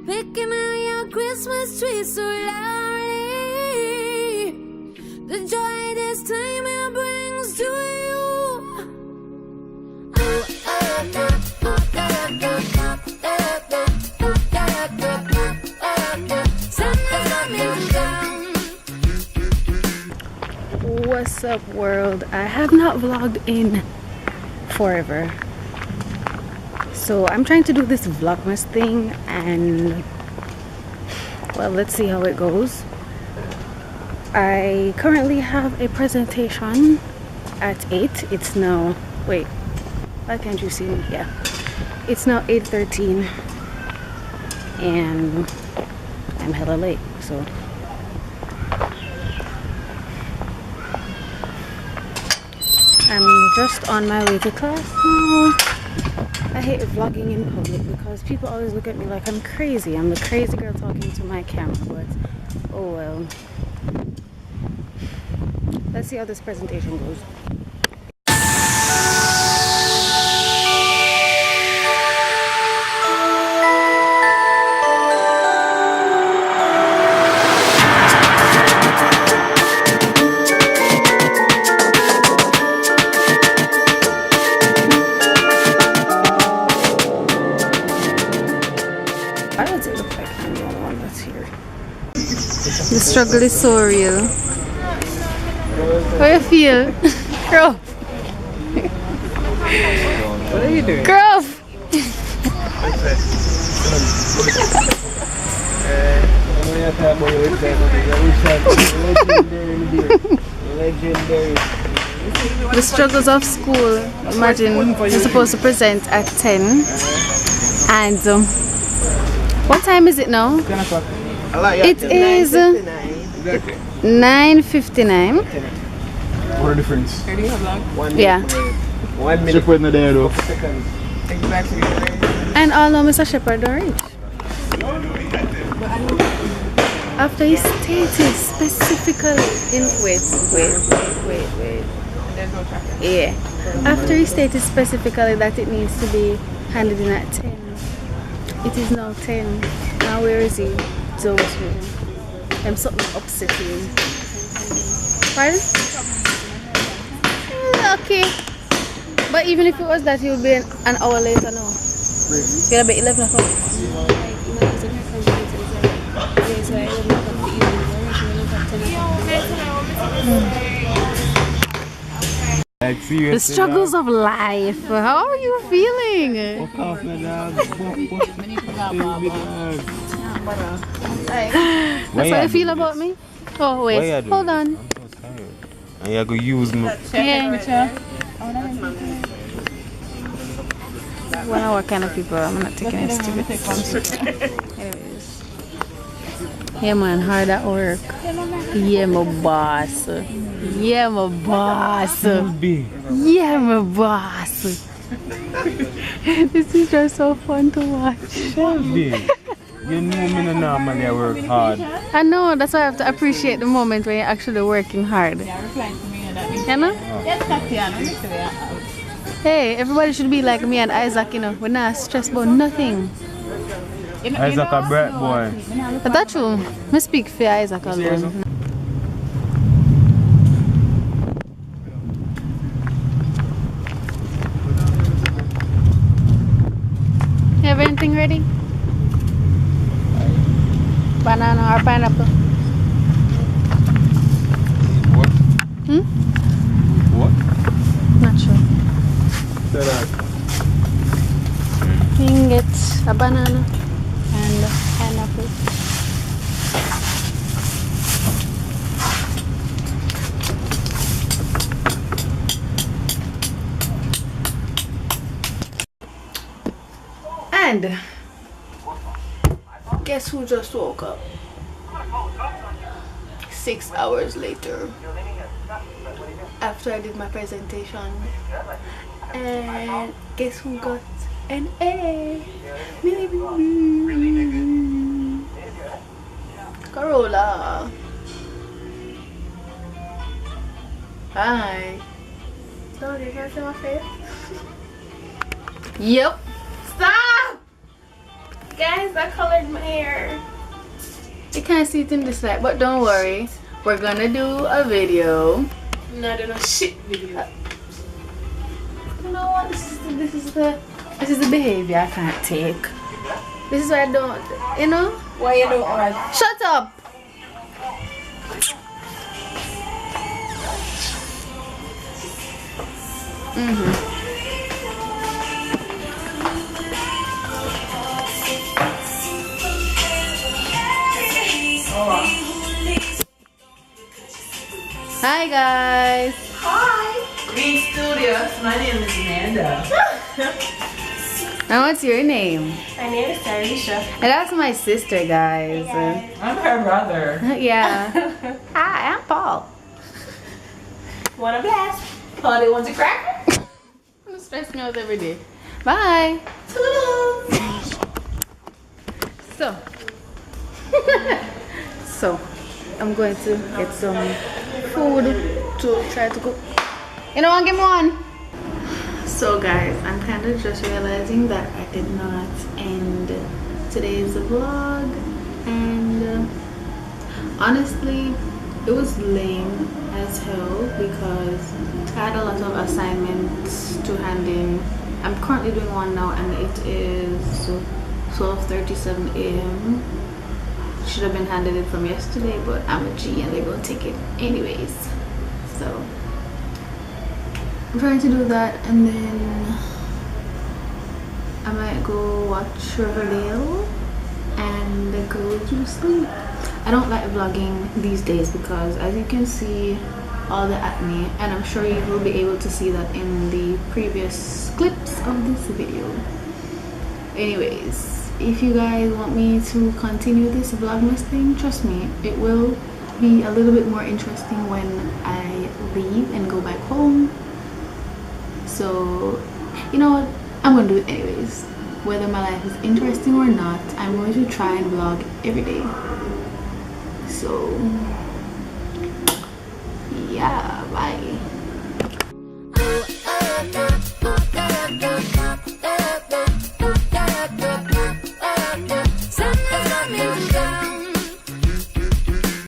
Picking out your Christmas tree so loudly. The joy this time it brings to you. What's up, world? I have not vlogged in forever, so I'm trying to do this Vlogmas thing, and well, let's see how it goes. I currently have a presentation at 8. It's now, wait, why can't you see me? Yeah, it's now 8:13 and I'm hella late, so I'm just on my way to class now. I hate vlogging in public because people always look at me like I'm crazy. I'm the crazy girl talking to my camera, but oh well. Let's see how this presentation goes. The struggle is so real. How you feel? Gruff. What are you doing? Gruff. The struggles of school. Imagine you're supposed to present at 10 and what time is it now? It is 9:59. What a difference. Yeah. 1 minute. Shepherd not there though. And all know Mr. Shepherd don't reach. After he stated specifically in wait. Yeah. After he stated specifically that it needs to be handed in at 10. It is now 10. Now where is he? Don't you? I'm something upsetting. Pardon? Okay. But even if it was that, he would be an hour later now. It's gonna be 11 o'clock. The struggles of life. How are you feeling? That's how you feel about me? Oh wait, hold on. And you go use me. Yeah. When I work kind of people, I'm not taking it stupid. Anyways. Yeah man, hard at work. Yeah my boss. Yeah my boss. Yeah my boss. This is just so fun to watch. You know me no normally I work hard. I know, that's why I have to appreciate the moment when you're actually working hard. You know? Hey, everybody should be like me and Isaac, you know. We're not stressed about nothing. Isaac a bright boy. But that's true. I speak for Isaac alone. You have anything ready? Banana or pineapple? What? What? Not sure. That. You can get a banana and a pineapple. And guess who just woke up? 6 hours later, after I did my presentation, and guess who got an A? Corolla. Hi. Don't you see my face? Yep. Stop! Guys, I colored my hair. You can't see it in this light, but don't worry. We're gonna do a video. I'm not doing a shit video. You know what? This is the behavior I can't take. This is why I don't, you know? Why you don't want? Shut up! Hi guys! Hi! Green Studios. My name is Amanda. Now what's your name? My name is Tarisha. And that's my sister, guys. I'm her brother. Yeah. Hi, I'm Paul. Wanna blast? Polly wants a cracker? Don't stress me out every day. Bye. Toodles! So, I'm going to get some food to try to cook. You know what? Give me one. So guys, I'm kind of just realizing that I did not end today's vlog, and honestly, it was lame as hell because I had a lot of assignments to hand in. I'm currently doing one now, and it is 12:37 a.m. Should have been handed in from yesterday, but I'm a G and they're gonna take it anyways. So I'm trying to do that, and then I might go watch Riverdale and go to sleep. I don't like vlogging these days because, as you can see, all the acne, and I'm sure you will be able to see that in the previous clips of this video. Anyways, if you guys want me to continue this Vlogmas thing, trust me, it will be a little bit more interesting when I leave and go back home. So, you know what? I'm gonna do it anyways. Whether my life is interesting or not, I'm going to try and vlog every day. So, yeah, bye.